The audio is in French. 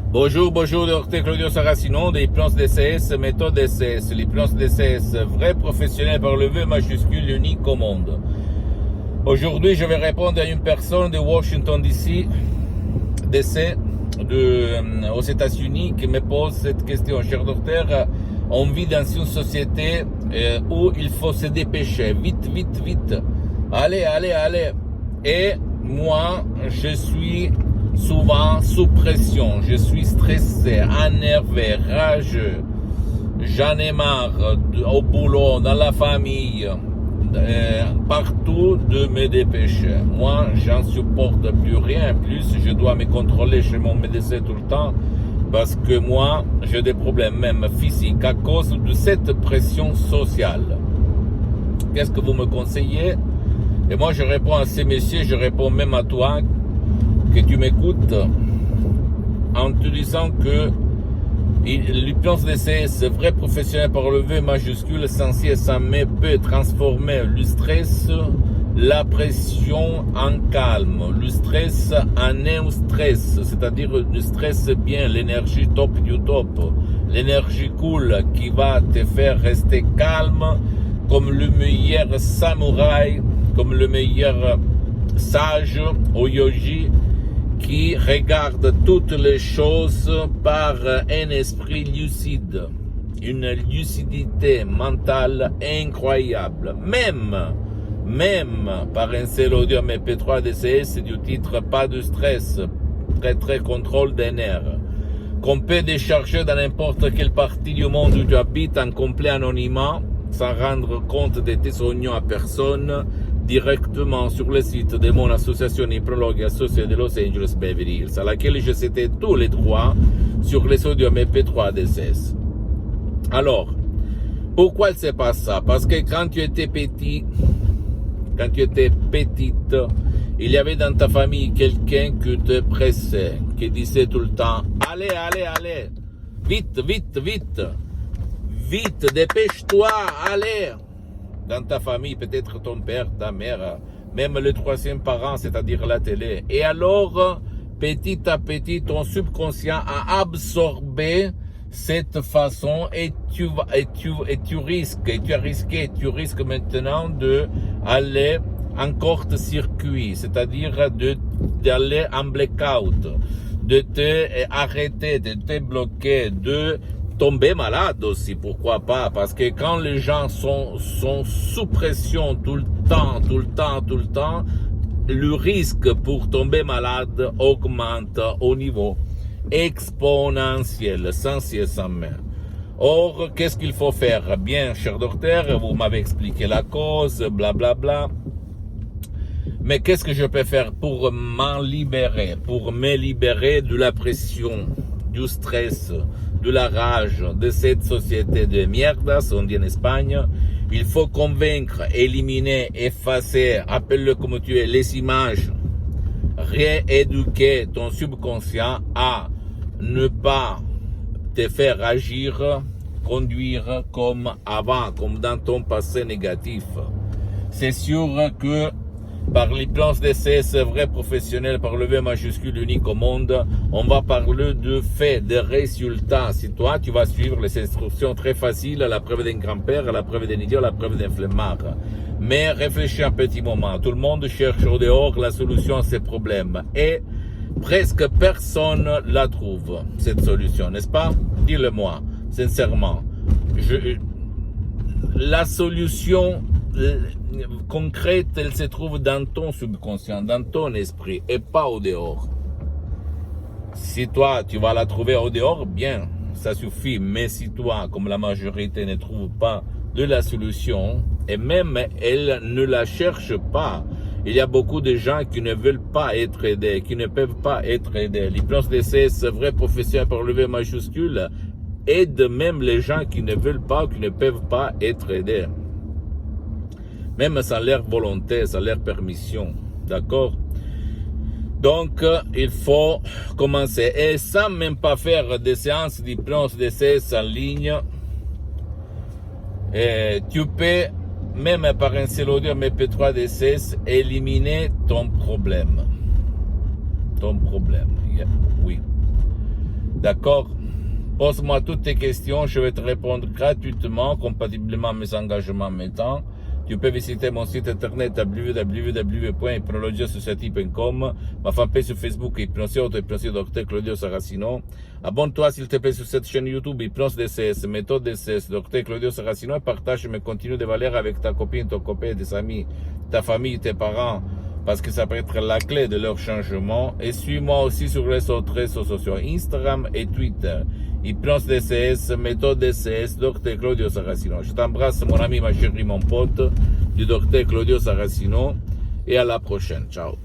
Bonjour, bonjour, docteur Claudio Saracino de l'hypnose DCS, méthode DCS. L'hypnose DCS, vrai professionnel par le V majuscule, unique au monde. Aujourd'hui, je vais répondre à une personne de Washington DC, aux États-Unis, qui me pose cette question. Cher docteur, on vit dans une société où il faut se dépêcher, vite, vite, vite. Allez, allez, allez. Et moi, je suis souvent sous pression, je suis stressé, énervé, rageux. J'en ai marre au boulot, dans la famille, partout de me dépêcher. Moi, j'en supporte plus rien. Plus, je dois me contrôler chez mon médecin tout le temps parce que moi, j'ai des problèmes même physiques à cause de cette pression sociale. Qu'est-ce que vous me conseillez? Et moi, je réponds à ces messieurs, je réponds même à toi, que tu m'écoutes, en te disant que l'hypnose DCS, vrai professionnel par le V majuscule, censé s'aimer, peut transformer le stress, la pression en calme, le stress en eustress, c'est-à-dire le stress bien, l'énergie top du top, l'énergie cool qui va te faire rester calme comme le meilleur samouraï, comme le meilleur sage au yogi qui regarde toutes les choses par un esprit lucide, une lucidité mentale incroyable, même par un seul audio MP3 DCS du titre Pas de stress, très contrôle des nerfs, qu'on peut décharger dans n'importe quelle partie du monde où tu habites en complet anonymat, sans rendre compte de tes oignons à personne, directement sur le site de mon association hypnologue associée de Los Angeles Beverly Hills, à laquelle je cédais tous les droits sur les audios MP3 DCS. Alors, pourquoi il se passe ça? Parce que quand tu étais petite, il y avait dans ta famille quelqu'un qui te pressait, qui disait tout le temps, allez, allez, allez, vite, vite, vite, vite, dépêche-toi, allez. Dans ta famille, peut-être ton père, ta mère, même le troisième parent, c'est-à-dire la télé. Et alors, petit à petit, ton subconscient a absorbé cette façon et tu risques maintenant d'aller en court-circuit, c'est-à-dire d'aller en blackout, de te arrêter, de te bloquer, de tomber malade aussi, pourquoi pas, parce que quand les gens sont sous pression tout le temps, le risque pour tomber malade augmente au niveau exponentiel, sans cesse sans main. Or, qu'est-ce qu'il faut faire? Bien, cher docteur, vous m'avez expliqué la cause, blablabla. Mais qu'est-ce que je peux faire pour m'en libérer, pour me libérer de la pression, du stress, de la rage de cette société de mierdas, on dit en Espagne? Il faut convaincre, éliminer, effacer, appelle-le comme tu es, les images, rééduquer ton subconscient à ne pas te faire agir, conduire comme avant, comme dans ton passé négatif. C'est sûr que par l'hypnose DCS, vrai professionnel par le V majuscule unique au monde, on va parler de faits, de résultats. Si toi, tu vas suivre les instructions très faciles, à la preuve d'un grand-père, à la preuve d'un idiot, à la preuve d'un flemmard. Mais réfléchis un petit moment. Tout le monde cherche au dehors la solution à ces problèmes. Et presque personne la trouve, cette solution, n'est-ce pas? Dis-le-moi, sincèrement. La solution concrète, elle se trouve dans ton subconscient, dans ton esprit, et pas au dehors. Si toi, tu vas la trouver au dehors, bien, ça suffit. Mais si toi, comme la majorité, ne trouve pas de la solution, et même elle ne la cherche pas, il y a beaucoup de gens qui ne veulent pas être aidés, qui ne peuvent pas être aidés. L'hypnose DCS, vrai professionnel par le V majuscule, aide même les gens qui ne veulent pas, qui ne peuvent pas être aidés. Même sans leur volonté, sans leur permission. D'accord? Donc, il faut commencer. Et sans même pas faire des séances d'hypnose DCS en ligne, tu peux, même par un seul audio MP3 DCS, éliminer ton problème. Oui. D'accord? Pose-moi toutes tes questions, je vais te répondre gratuitement, compatiblement à mes engagements, mes temps. Tu peux visiter mon site internet www.hypnologiassociative.com, ma fanpage sur Facebook, Hypnosie Dr Claudio Saracino. Abonne-toi s'il te plaît sur cette chaîne YouTube, Hypnose DCS, méthode DCS, Dr Claudio Saracino, et partage mes contenus de valeur avec ta copine, ton copain, tes amis, ta famille, tes parents, parce que ça peut être la clé de leur changement. Et suis-moi aussi sur les autres réseaux sociaux, Instagram et Twitter. Hypnose DCS, méthode DCS, Dr Claudio Saracino. Je t'embrasse mon ami, ma chérie, mon pote, du Dr Claudio Saracino. Et à la prochaine. Ciao.